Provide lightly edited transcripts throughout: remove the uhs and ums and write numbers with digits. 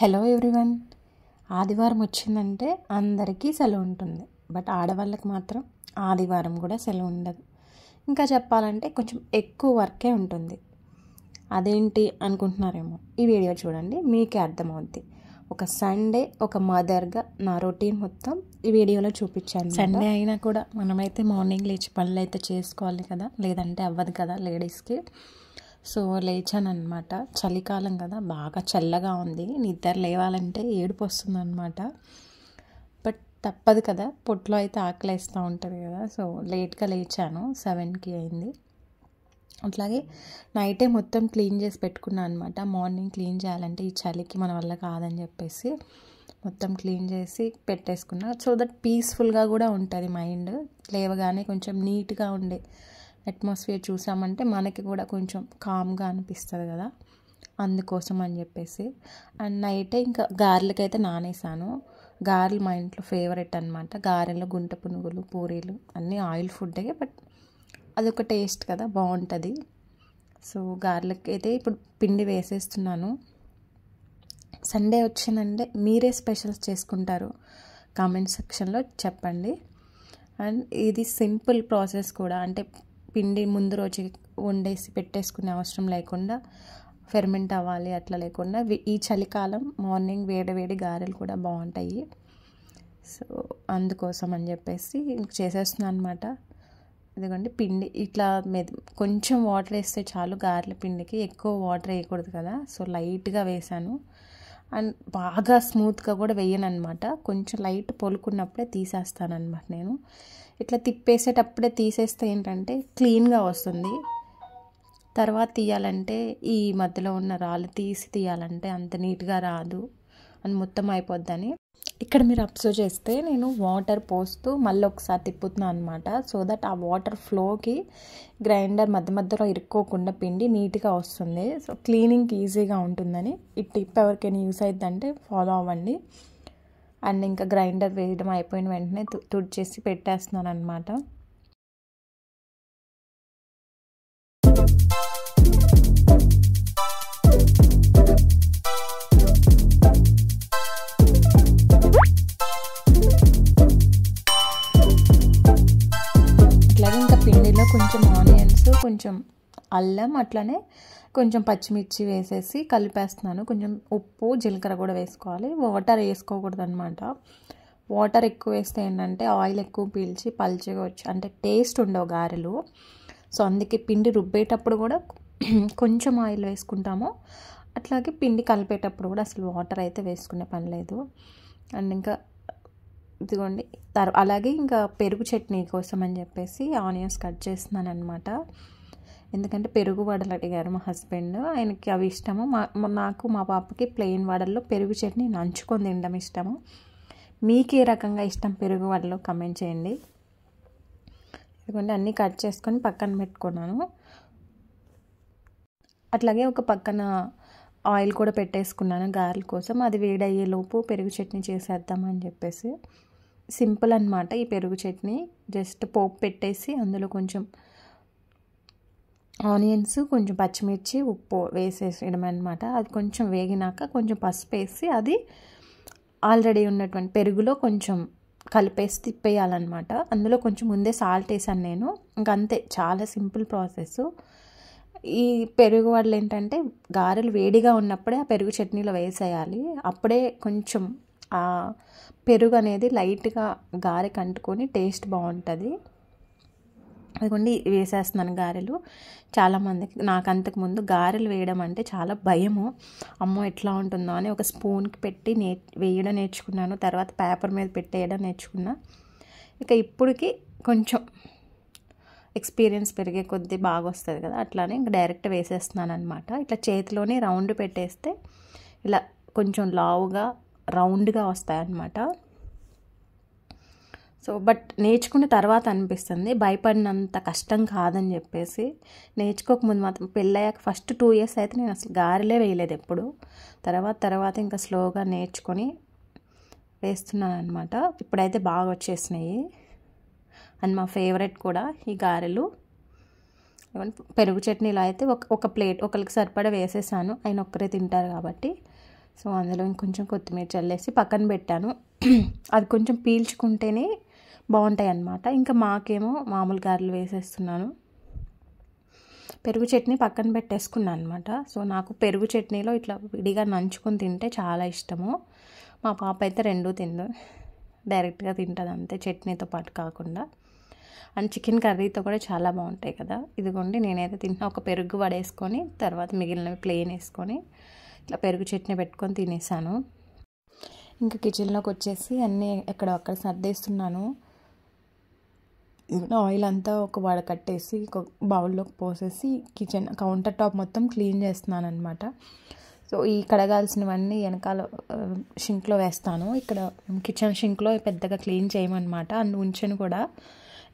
Hello everyone. ఆదివారం వచ్చిందంటే అందరికీ సెలవు ఉంటుంది. బట్ ఆడవాళ్ళకి మాత్రం ఆదివారం కూడా సెలవు ఉండదు. ఇంకా చెప్పాలంటే కొంచెం ఎక్కువ వర్కే ఉంటుంది. అదేంటి అనుకుంటున్నారేమో, ఈ వీడియో చూడండి మీకే అర్థమవుద్ది. ఒక సండే ఒక మదర్గా నా రొటీన్ మొత్తం ఈ వీడియోలో చూపించాను. సండే అయినా కూడా మనమైతే మార్నింగ్ లేచి పనులు అయితే చేసుకోవాలి కదా, లేదంటే అవ్వదు కదా లేడీస్కి. సో లేచాను అనమాట. చలికాలం కదా, బాగా చల్లగా ఉంది. నిద్ర లేవాలంటే ఏడుపు వస్తుంది అనమాట. బట్ తప్పదు కదా, పొట్లో అయితే ఆకలేస్తూ ఉంటుంది కదా. సో లేట్గా లేచాను, 7కి అయింది. అట్లాగే నైటే మొత్తం క్లీన్ చేసి పెట్టుకున్నాను అనమాట. మార్నింగ్ క్లీన్ చేయాలంటే ఈ చలికి మన వల్ల కాదని చెప్పేసి మొత్తం క్లీన్ చేసి పెట్టేసుకున్నా. సో దట్ పీస్ఫుల్గా కూడా ఉంటుంది మైండ్. లేవగానే కొంచెం నీట్గా ఉండే అట్మాస్ఫియర్ చూసామంటే మనకి కూడా కొంచెం కామ్గా అనిపిస్తుంది కదా, అందుకోసం అని చెప్పేసి. అండ్ నైటే ఇంకా గారెలకైతే నానేసాను. గారెలు మా ఇంట్లో ఫేవరెట్ అనమాట. గారెలు, గుంట పునుగులు, పూరీలు అన్నీ ఆయిల్ ఫుడ్డే, బట్ అదొక టేస్ట్ కదా, బాగుంటుంది. సో గారెలకి అయితే ఇప్పుడు పిండి వేసేస్తున్నాను. సండే వచ్చిందంటే మీరే స్పెషల్స్ చేసుకుంటారు కామెంట్ సెక్షన్లో చెప్పండి. అండ్ ఇది సింపుల్ ప్రాసెస్ కూడా, అంటే పిండి ముందు రోజు వండేసి పెట్టేసుకునే అవసరం లేకుండా, ఫెర్మెంట్ అవ్వాలి అట్లా లేకుండా ఈ చలికాలం మార్నింగ్ వేడి గారెలు కూడా బాగుంటాయి. సో అందుకోసం అని చెప్పేసి చేసేస్తున్నాను అనమాట. ఎందుకంటే పిండి ఇట్లా కొంచెం వాటర్ వేస్తే చాలు గారెల పిండికి, ఎక్కువ వాటర్ వేయకూడదు కదా. సో లైట్గా వేసాను. అండ్ బాగా స్మూత్గా కూడా వేయను అనమాట. కొంచెం లైట్ పొలుకున్నప్పుడే తీసేస్తాను అనమాట నేను. ఇట్లా తిప్పేసేటప్పుడే తీసేస్తే ఏంటంటే క్లీన్గా వస్తుంది. తర్వాత తీయాలంటే ఈ మధ్యలో ఉన్న రాళ్ళు తీయాలంటే అంత నీట్గా రాదు అని మొత్తం అయిపోద్దని. ఇక్కడ మీరు అబ్జర్వ్ చేస్తే నేను వాటర్ పోస్తూ మళ్ళీ ఒకసారి తిప్పుతున్నాను అనమాట. సో దట్ ఆ వాటర్ ఫ్లోకి గ్రైండర్ మధ్యలో ఇరుక్కోకుండా పిండి నీట్గా వస్తుంది. సో క్లీనింగ్కి ఈజీగా ఉంటుందని ఈ టిప్ ఎవరికైనా యూస్ అవుతుందంటే ఫాలో అవ్వండి. అండ్ ఇంకా గ్రైండర్ వేయడం అయిపోయిన వెంటనే తుడిచేసి పెట్టేస్తున్నాను అనమాట. ఇట్లాగే ఇంకా పిండిలో కొంచెం ఆనియన్స్, కొంచెం అల్లం, అట్లనే కొంచెం పచ్చిమిర్చి వేసేసి కలిపేస్తున్నాను. కొంచెం ఉప్పు, జీలకర్ర కూడా వేసుకోవాలి. వాటర్ వేసుకోకూడదు అనమాట. వాటర్ ఎక్కువ వేస్తే ఏంటంటే ఆయిల్ ఎక్కువ పీల్చి పల్చగా వచ్చి అంటే టేస్ట్ ఉండవు గారెలు. సో అందుకే పిండి రుబ్బేటప్పుడు కూడా కొంచెం ఆయిల్ వేసుకుంటాము. అట్లాగే పిండి కలిపేటప్పుడు కూడా అసలు వాటర్ అయితే వేసుకునే పని లేదు. అండ్ ఇంకా ఇదిగోండి అలాగే ఇంకా పెరుగు చట్నీ కోసం అని చెప్పేసి ఆనియన్స్ కట్ చేస్తున్నాను అనమాట. ఎందుకంటే పెరుగు వడలు అడిగారు మా హస్బెండ్, ఆయనకి అవి ఇష్టము. నాకు మా పాపకి ప్లెయిన్ వడల్లో పెరుగు చట్నీ నంచుకొని తినడం ఇష్టము. మీకు ఏ రకంగా ఇష్టం పెరుగు వడలో కమెంట్ చేయండి. ఎందుకంటే అన్నీ కట్ చేసుకొని పక్కన పెట్టుకున్నాను. అట్లాగే ఒక పక్కన ఆయిల్ కూడా పెట్టేసుకున్నాను గారెల కోసం. అది వేడయ్యేలోపు పెరుగు చట్నీ చేసేద్దామని చెప్పేసి. సింపుల్ అనమాట ఈ పెరుగు చట్నీ. జస్ట్ పోపు పెట్టేసి అందులో కొంచెం ఆనియన్స్, కొంచెం పచ్చిమిర్చి, ఉప్పు వేసేయడం అనమాట. అది కొంచెం వేగినాక కొంచెం పసుపు వేసి అది ఆల్రెడీ ఉన్నటువంటి పెరుగులో కొంచెం కలిపేసి తిప్పేయాలన్నమాట. అందులో కొంచెం ముందే సాల్ట్ వేసాను నేను. ఇంకంతే, చాలా సింపుల్ ప్రాసెస్. ఈ పెరుగు వడలు ఏంటంటే గారెలు వేడిగా ఉన్నప్పుడే ఆ పెరుగు చట్నీలో వేసేయాలి. అప్పుడే కొంచెం ఆ పెరుగు అనేది లైట్గా గారెకి అంటుకొని టేస్ట్ బాగుంటుంది. అదిగోండి వేసేస్తున్నాను గారెలు. చాలామందికి, నాకు అంతకుముందు గారెలు వేయడం అంటే చాలా భయము. అమ్మో ఎట్లా ఉంటుందో అని ఒక స్పూన్కి పెట్టి వేయడం నేర్చుకున్నాను. తర్వాత పేపర్ మీద పెట్టేయడం నేర్చుకున్నా. ఇక ఇప్పటికి కొంచెం ఎక్స్పీరియన్స్ పెరిగే కొద్దీ బాగా వస్తుంది కదా, అట్లానే ఇంకా డైరెక్ట్ వేసేస్తున్నాను అనమాట. ఇట్లా చేతిలోనే రౌండ్ పెట్టేస్తే ఇలా కొంచెం లావుగా రౌండ్గా వస్తాయన్నమాట. సో బట్ నేర్చుకున్న తర్వాత అనిపిస్తుంది భయపడినంత కష్టం కాదని చెప్పేసి. నేర్చుకోకముందు మాత్రం, పెళ్ళయ్యాక ఫస్ట్ 2 years అయితే నేను అసలు గారెలే వేయలేదు ఎప్పుడు. తర్వాత ఇంకా స్లోగా నేర్చుకొని వేస్తున్నాను అనమాట. ఇప్పుడైతే బాగా వచ్చేసినాయి. అండ్ మా ఫేవరెట్ కూడా ఈ గారెలు. పెరుగు చట్నీలో అయితే ఒక ప్లేట్ ఒకరికి సరిపడా వేసేసాను. ఆయన ఒక్కరే తింటారు కాబట్టి. సో అందులో ఇంకొంచెం కొత్తిమీర చల్లేసి పక్కన పెట్టాను. అది కొంచెం పీల్చుకుంటేనే బాగుంటాయి అన్నమాట. ఇంకా మాకేమో మామూలు గారెలు వేసేస్తున్నాను. పెరుగు చట్నీ పక్కన పెట్టేసుకున్నాను అనమాట. సో నాకు పెరుగు చట్నీలో ఇట్లా విడిగా నంచుకొని తింటే చాలా ఇష్టము. మా పాప అయితే రెండూ తిందు, డైరెక్ట్గా తింటుంది అంతే, చట్నీతో పాటు కాకుండా. అండ్ చికెన్ కర్రీతో కూడా చాలా బాగుంటాయి కదా. ఇదిగోండి నేనైతే తింటున్నా. ఒక పెరుగు వడేసుకొని తర్వాత మిగిలినవి ప్లెయిన్ వేసుకొని ఇట్లా పెరుగు చట్నీ పెట్టుకొని తినేసాను. ఇంకా కిచెన్లోకి వచ్చేసి అన్నీ ఎక్కడొక్కడ సర్దేస్తున్నాను. ఆయిల్ అంతా ఒక వడకట్టేసి ఒక బౌల్లోకి పోసేసి కిచెన్ కౌంటర్ టాప్ మొత్తం క్లీన్ చేస్తున్నాను అనమాట. సో ఈ కడగాల్సినవన్నీ వెనకాల షింక్లో వేస్తాను. ఇక్కడ కిచెన్ షింక్లో పెద్దగా క్లీన్ చేయమన్నమాట, అండ్ ఉంచను కూడా,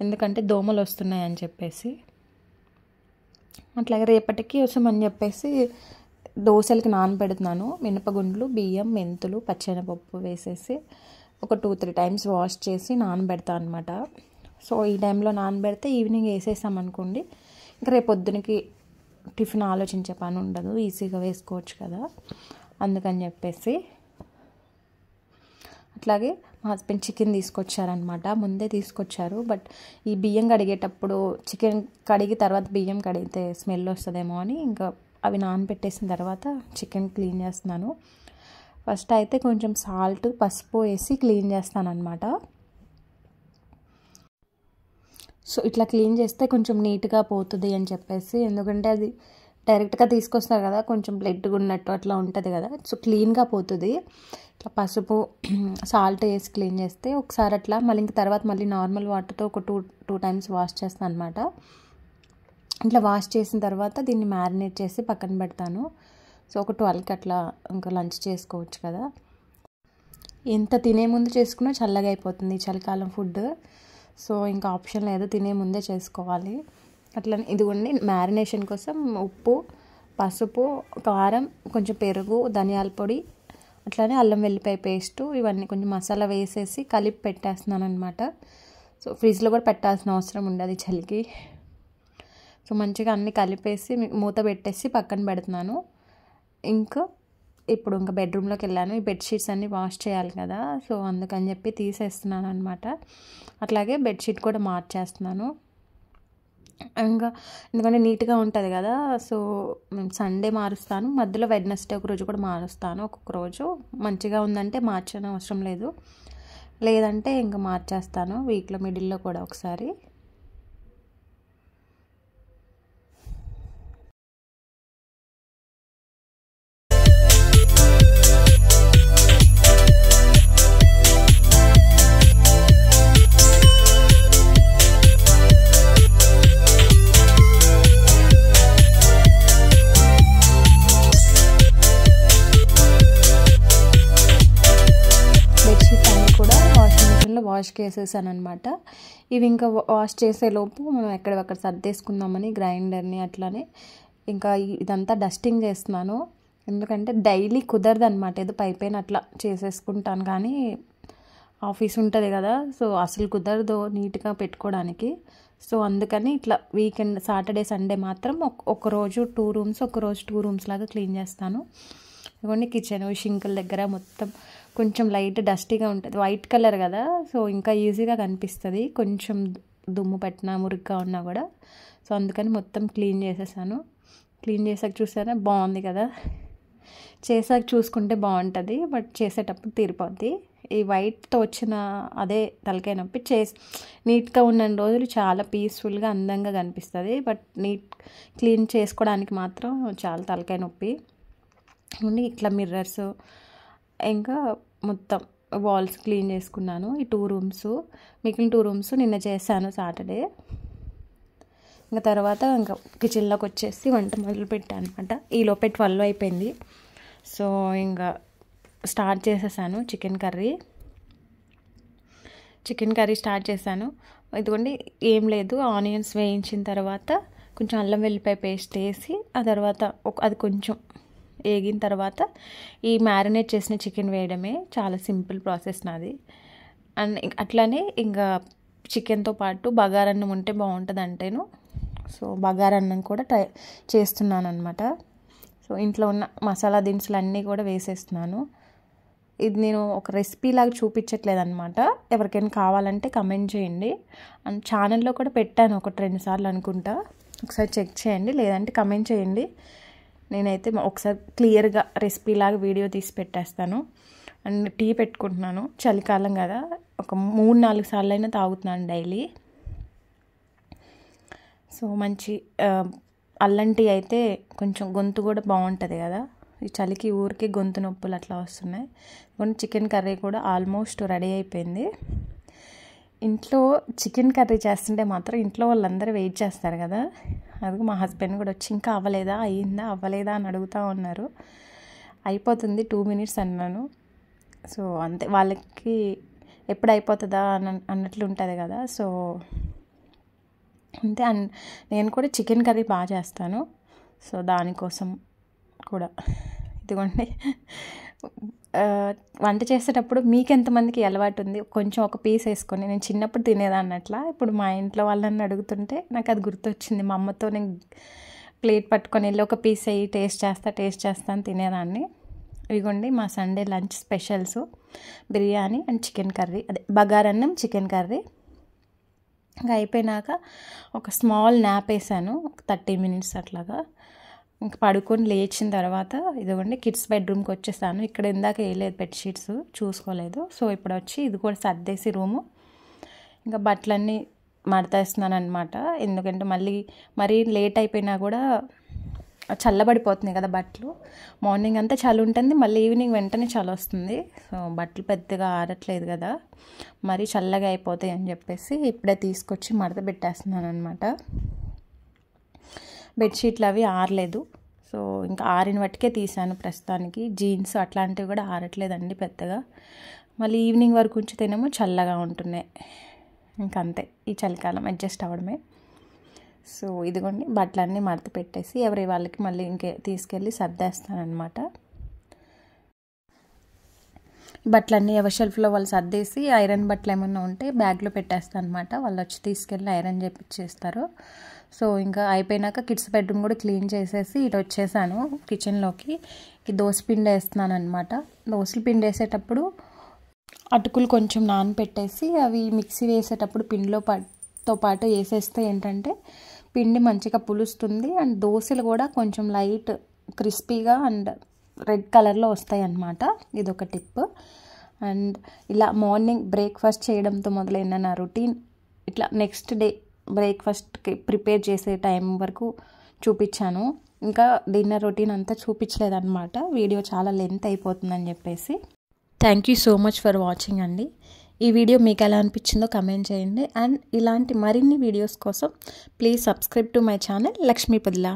ఎందుకంటే దోమలు వస్తున్నాయి అని చెప్పేసి. అట్లాగే రేపటికి వస్తామని చెప్పేసి దోశలకి నానబెడుతున్నాను. మినపగుండ్లు, బియ్యం, మెంతులు, పచ్చెనపప్పు వేసేసి ఒక 2-3 టైమ్స్ వాష్ చేసి నానబెడతాను అనమాట. సో ఈ టైంలో నానబెడితే ఈవినింగ్ వేసేసామనుకోండి, ఇంకా రేపు పొద్దునకి టిఫిన్ ఆలోచించే పని ఉండదు, ఈజీగా వేసుకోవచ్చు కదా, అందుకని చెప్పేసి. అట్లాగే మా హస్బెండ్ చికెన్ తీసుకొచ్చారనమాట, ముందే తీసుకొచ్చారు. బట్ ఈ బియ్యం కడిగేటప్పుడు చికెన్ కడిగి తర్వాత బియ్యం కడిగితే స్మెల్ వస్తుందేమో అని ఇంకా అవి నానబెట్టేసిన తర్వాత చికెన్ క్లీన్ చేస్తున్నాను. ఫస్ట్ అయితే కొంచెం సాల్ట్, పసుపు వేసి క్లీన్ చేస్తాను అనమాట. సో ఇట్లా క్లీన్ చేస్తే కొంచెం నీట్గా పోతుంది అని చెప్పేసి, ఎందుకంటే అది డైరెక్ట్గా తీసుకొస్తారు కదా, కొంచెం బ్లడ్గా ఉన్నట్టు అట్లా ఉంటుంది కదా, సో క్లీన్గా పోతుంది. ఇట్లా పసుపు సాల్ట్ వేసి క్లీన్ చేస్తే ఒకసారి అట్లా, మళ్ళీ ఇంక తర్వాత మళ్ళీ నార్మల్ వాటర్తో ఒక టూ టైమ్స్ వాష్ చేస్తాను అనమాట. ఇట్లా వాష్ చేసిన తర్వాత దీన్ని మ్యారినేట్ చేసి పక్కన పెడతాను. సో ఒక 12కి అట్లా ఇంకా లంచ్ చేసుకోవచ్చు కదా. ఎంత తినే ముందు చేసుకున్నా చల్లగా అయిపోతుంది చలికాలం ఫుడ్. సో ఇంకా ఆప్షన్ లేదు, తినే ముందే చేసుకోవాలి. అట్లా ఇదిగోండి మ్యారినేషన్ కోసం ఉప్పు, పసుపు, కారం, కొంచెం పెరుగు, ధనియాల పొడి, అట్లానే అల్లం వెల్లిపాయ పేస్టు, ఇవన్నీ కొంచెం మసాలా వేసేసి కలిపి పెట్టేస్తున్నాను అనమాట. సో ఫ్రిడ్జ్లో కూడా పెట్టాల్సిన అవసరం ఉండదు చలికి. సో మంచిగా అన్నీ కలిపేసి మూత పెట్టేసి పక్కన పెడుతున్నాను. ఇంకా ఇప్పుడు ఇంకా బెడ్రూమ్లోకి వెళ్ళాను. ఈ బెడ్షీట్స్ అన్నీ వాష్ చేయాలి కదా, సో అందుకని చెప్పి తీసేస్తున్నాను అనమాట. అట్లాగే బెడ్షీట్ కూడా మార్చేస్తున్నాను. ఇంకా ఎందుకంటే నీట్గా ఉంటుంది కదా, సో సండే మారుస్తాను, మధ్యలో వెడ్నెస్డే ఒక రోజు కూడా మారుస్తాను. ఒక్కొక్క రోజు మంచిగా ఉందంటే మార్చని అవసరం లేదు, లేదంటే ఇంకా మార్చేస్తాను వీక్లో మిడిల్లో కూడా ఒకసారి. వాష్ చేసేసాను అనమాట. ఇవి ఇంకా వాష్ చేసేలోపు మనం ఎక్కడెక్కడ సర్దేసుకుందామని గ్రైండర్ని అట్లానే ఇంకా ఇదంతా డస్టింగ్ చేస్తున్నాను. ఎందుకంటే డైలీ కుదరదు అనమాట, ఏదో పైపైన అట్లా చేసేసుకుంటాను కానీ ఆఫీస్ ఉంటుంది కదా, సో అసలు కుదరదు నీట్గా పెట్టుకోవడానికి. సో అందుకని ఇట్లా వీకెండ్ సాటర్డే సండే మాత్రం ఒక రోజు 2 రూమ్స్, ఒక రోజు 2 రూమ్స్ లాగా క్లీన్ చేస్తాను. ఇవన్నీ కిచెన్ షింకుల దగ్గర మొత్తం కొంచెం లైట్ డస్టీగా ఉంటుంది, వైట్ కలర్ కదా, సో ఇంకా ఈజీగా కనిపిస్తుంది కొంచెం దుమ్ము పట్టినా మురిగ్గా ఉన్నా కూడా. సో అందుకని మొత్తం క్లీన్ చేసేసాను. క్లీన్ చేసాక చూసారా బాగుంది కదా, చేసాక చూసుకుంటే బాగుంటుంది బట్ చేసేటప్పుడు తీరిపోద్ది. ఈ వైట్తో వచ్చిన అదే తలకాయ నొప్పి. నీట్గా ఉన్న రోజులు చాలా పీస్ఫుల్గా అందంగా కనిపిస్తుంది, బట్ క్లీన్ చేసుకోవడానికి మాత్రం చాలా తలకాయ నొప్పి. ఇట్లా మిర్రర్స్ ఇంకా మొత్తం వాల్స్ క్లీన్ చేసుకున్నాను. ఈ 2 రూమ్స్, మిగిలిన 2 రూమ్స్ నిన్న చేశాను సాటర్డే. ఇంకా తర్వాత ఇంకా కిచెన్లోకి వచ్చేసి వంట మొదలు పెట్టాను అనమాట. ఈలోపే 12 అయిపోయింది. సో ఇంకా స్టార్ట్ చేసేసాను చికెన్ కర్రీ స్టార్ట్ చేశాను. ఇదిగోండి ఏం లేదు, ఆనియన్స్ వేయించిన తర్వాత కొంచెం అల్లం వెల్లిపాయ పేస్ట్ వేసి ఆ తర్వాత అది కొంచెం వేగిన తర్వాత ఈ మ్యారినేట్ చేసిన చికెన్ వేయడమే, చాలా సింపుల్ ప్రాసెస్ నాది. అండ్ అట్లానే ఇంకా చికెన్తో పాటు బగారన్నం ఉంటే బాగుంటుంది అంటేను, సో బగారన్నం కూడా చేస్తున్నాను అనమాట. సో ఇంట్లో ఉన్న మసాలా దినుసులు అన్నీ కూడా వేసేస్తున్నాను. ఇది నేను ఒక రెసిపీ లాగా చూపించట్లేదు అనమాట. ఎవరికైనా కావాలంటే కమెంట్ చేయండి. అండ్ ఛానల్లో కూడా పెట్టాను 1-2 సార్లు అనుకుంటా, ఒకసారి చెక్ చేయండి, లేదంటే కమెంట్ చేయండి. నేనైతే ఒకసారి క్లియర్గా రెసిపీ లాగా వీడియో తీసి పెట్టేస్తాను. అండ్ టీ పెట్టుకుంటున్నాను, చలికాలం కదా, ఒక 3-4 సార్లు అయినా తాగుతున్నాను డైలీ. సో మంచి అల్లం టీ అయితే కొంచెం గొంతు కూడా బాగుంటుంది కదా, ఈ చలికి ఊరికి గొంతు నొప్పులు అట్లా వస్తున్నాయి. చికెన్ కర్రీ కూడా ఆల్మోస్ట్ రెడీ అయిపోయింది. ఇంట్లో చికెన్ కర్రీ చేస్తుంటే మాత్రం ఇంట్లో వాళ్ళందరూ వెయిట్ చేస్తారు కదా. అది మా హస్బెండ్ కూడా వచ్చి ఇంకా అవ్వలేదా, అయ్యిందా, అవ్వలేదా అని అడుగుతూ ఉన్నారు. అయిపోతుంది 2 minutes అన్నాను. సో అంతే, వాళ్ళకి ఎప్పుడు అయిపోతుందా అన్నట్లు ఉంటుంది కదా. సో అంతే. అండ్ నేను కూడా చికెన్ కర్రీ బాగా చేస్తాను. సో దానికోసం కూడా ఇదిగోండి, వంట చేసేటప్పుడు మీకు ఎంతమందికి అలవాటు ఉంది కొంచెం ఒక పీస్ వేసుకొని, నేను చిన్నప్పుడు తినేదాన్ని అట్లా, ఇప్పుడు మా ఇంట్లో వాళ్ళని అడుగుతుంటే నాకు అది గుర్తొచ్చింది. మా అమ్మతో నేను ప్లేట్ పట్టుకొని వెళ్ళి ఒక పీస్ అయ్యి టేస్ట్ చేస్తా అని తినేదాన్ని. ఇదిగోండి మా Sunday lunch specials biryani and chicken curry, అదే బగారన్నం చికెన్ కర్రీ. ఇంకా అయిపోయినాక ఒక స్మాల్ న్యాప్ వేసాను, 30 minutes అట్లాగా. ఇంకా పడుకొని లేచిన తర్వాత ఇదిగోండి కిడ్స్ బెడ్రూమ్కి వచ్చేసాను. ఇక్కడ ఇందాక వేయలేదు బెడ్షీట్స్, చూసుకోలేదు. సో ఇప్పుడు వచ్చి ఇది కూడా సర్దేసి రూము, ఇంకా బట్టలన్నీ మడతేస్తున్నాను అనమాట. ఎందుకంటే మరీ లేట్ అయిపోయినా కూడా చల్లబడిపోతున్నాయి కదా బట్టలు. మార్నింగ్ అంతా చలి ఉంటుంది, మళ్ళీ ఈవినింగ్ వెంటనే చలి వస్తుంది. సో బట్టలు పెద్దగా ఆరట్లేదు కదా, మరీ చల్లగా అయిపోతాయి అని చెప్పేసి ఇప్పుడే తీసుకొచ్చి మడత పెట్టేస్తున్నాను అనమాట. బెడ్షీట్లు అవి ఆరలేదు. సో ఇంకా ఆరిన వాటికే తీసాను ప్రస్తుతానికి. జీన్స్ అట్లాంటివి కూడా ఆరట్లేదండి పెద్దగా. మళ్ళీ ఈవినింగ్ వరకు ఉంచితేనేమో చల్లగా ఉంటున్నాయి. ఇంకంతే, ఈ చలికాలం అడ్జస్ట్ అవ్వడమే. సో ఇదిగోండి బట్టలన్నీ మడత పెట్టేసి ఎవరి వాళ్ళకి మళ్ళీ తీసుకెళ్ళి సర్దేస్తానమాట. బట్టలన్నీ ఎవరి షెల్ఫ్లో వాళ్ళు సర్దేసి ఐరన్ బట్టలు ఏమన్నా ఉంటే బ్యాగ్లో పెట్టేస్తాను అనమాట. వాళ్ళు వచ్చి తీసుకెళ్ళి ఐరన్ చేపిచ్చేస్తారు. సో ఇంకా అయిపోయినాక కిడ్స్ బెడ్రూమ్ కూడా క్లీన్ చేసేసి ఇటు వచ్చేసాను కిచెన్లోకి. ఈ దోసపిండి వేస్తున్నాను అనమాట. దోసల పిండి వేసేటప్పుడు అటుకులు కొంచెం నానపెట్టేసి అవి మిక్సీ వేసేటప్పుడు పిండితో పాటు వేసేస్తే ఏంటంటే పిండి మంచిగా పులుస్తుంది. అండ్ దోశలు కూడా కొంచెం లైట్ క్రిస్పీగా అండ్ రెడ్ కలర్లో వస్తాయి అన్నమాట. ఇదొక టిప్. అండ్ ఇలా మార్నింగ్ బ్రేక్ఫాస్ట్ చేయడంతో మొదలైన నా రొటీన్ ఇట్లా నెక్స్ట్ డే బ్రేక్ఫాస్ట్కి ప్రిపేర్ చేసే టైం వరకు చూపించాను. ఇంకా డిన్నర్ రొటీన్ అంతా చూపించలేదన్నమాట, వీడియో చాలా లెంత్ అయిపోతుందని చెప్పేసి. Thank you so much for watching అండి. ఈ వీడియో మీకు ఎలా అనిపించిందో కమెంట్ చేయండి. అండ్ ఇలాంటి మరిన్ని వీడియోస్ కోసం please subscribe to my channel Lakshmi పొదిలా.